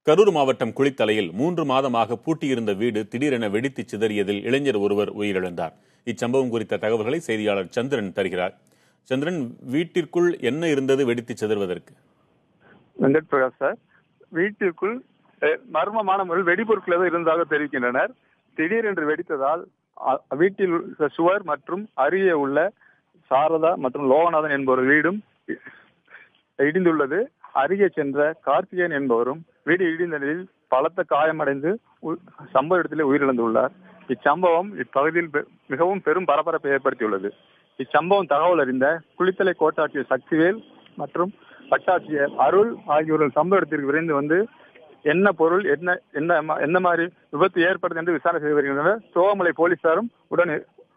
கரூர் மாவட்டம் குளித்தலையில் 3 மாதமாக பூட்டியிருந்த வீடு திடீரென வெடித்து சிதறியதில் இளைஞர் ஒருவர் உயிரிழந்தார். இச்சம்பவம் குறித்த தகவல்களை செய்தியாளர் சந்திரன் தருகிறார். சந்திரன், வீட்டிற்குள் என்ன இருந்தது வெடித்து சிதறுவதற்கு? வெங்கட் பிரகாஷ் சார், வீட்டிற்குள் மர்மமான முறையில் வெடிபொருட்கள் ஏதோ இருந்ததாக தெரிவிக்கின்றனர். திடீரென்று வெடித்ததால் வீட்டில் சுவர் மற்றும் அருகே உள்ள சாரதா மற்றும் லோகநாதன் என்பவர் வீடும் இடிந்துள்ளது. அருகே சென்ற கார்த்திகேயன் என்பவரும் வீடு இடிந்த நிலையில் பலத்த காயமடைந்து சம்பவ இடத்திலே உயிரிழந்துள்ளார். இச்சம்பவம் இப்பகுதியில் மிகவும் பெரும் பரபரப்பை ஏற்படுத்தியுள்ளது. இச்சம்பவம் தகவல் அறிந்த குளித்தலை கோட்டாட்சியர் சக்திவேல் மற்றும் வட்டாட்சியர் அருள் ஆகியோர்கள் சம்பவ இடத்திற்கு விரைந்து வந்து என்ன பொருள் என்ன மாதிரி விபத்து ஏற்படுது என்று விசாரணை செய்து வருகின்றனர். தோகமலை போலீசாரும்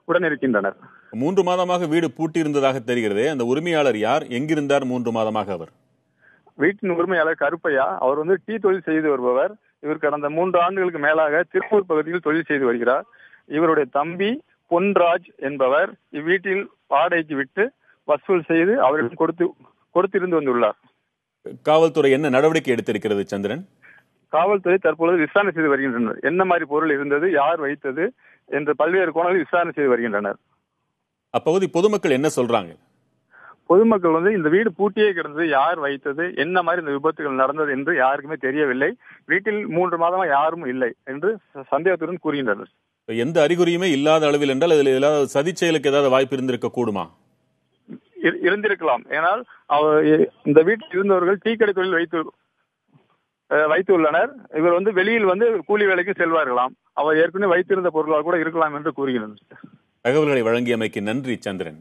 உடன் இருக்கின்றனர். 3 மாதமாக வீடு பூட்டியிருந்ததாக தெரிகிறது. அந்த உரிமையாளர் யார்? எங்கிருந்தார் 3 மாதமாக? அவர் வீட்டின் உரிமையாளர் கருப்பையா. அவர் டீ தொழில் செய்து வருபவர். இவர் கடந்த 3 ஆண்டுகளுக்கு மேலாக திருப்பூர் பகுதியில் தொழில் செய்து வருகிறார். இவருடைய தம்பி பொன்ராஜ் என்பவர் இவ்வீட்டில் வாடகைக்கு விட்டு வசூல் செய்து அவரிடம் கொடுத்திருந்து வந்துள்ளார். காவல்துறை என்ன நடவடிக்கை எடுத்திருக்கிறது சந்திரன்? காவல்துறை தற்பொழுது விசாரணை செய்து வருகின்றனர். என்ன மாதிரி பொருள் இருந்தது, யார் வைத்தது என்று பல்வேறு கோணங்களில் விசாரணை செய்து வருகின்றனர். அப்பகுதி பொதுமக்கள் என்ன சொல்றாங்க? பொதுமக்கள் இந்த வீடு பூட்டியே கிடந்தது, யார் வைத்தது, என்ன மாதிரி இந்த விபத்துகள் நடந்தது என்று யாருக்குமே தெரியவில்லை. வீட்டில் 3 மாதமா யாரும் இல்லை என்று சந்தேகத்துடன் கூறுகின்றனர். எந்த அறிகுறியுமே இல்லாத அளவில் என்றால் அதில் ஏதாவது சதி செயலுக்கு ஏதாவது வாய்ப்பு இருந்திருக்க கூடுமா? இருந்திருக்கலாம். ஏனால் இந்த வீட்டில் இருந்தவர்கள் டீ கடை தொழில் வைத்துள்ளனர். இவர் வெளியில் கூலி வேலைக்கு செல்வார்களாம். அவர் ஏற்கனவே வைத்திருந்த பொருளால் கூட இருக்கலாம் என்று கூறுகிறார். தகவல்களை வழங்கியமைக்கு நன்றி சந்திரன்.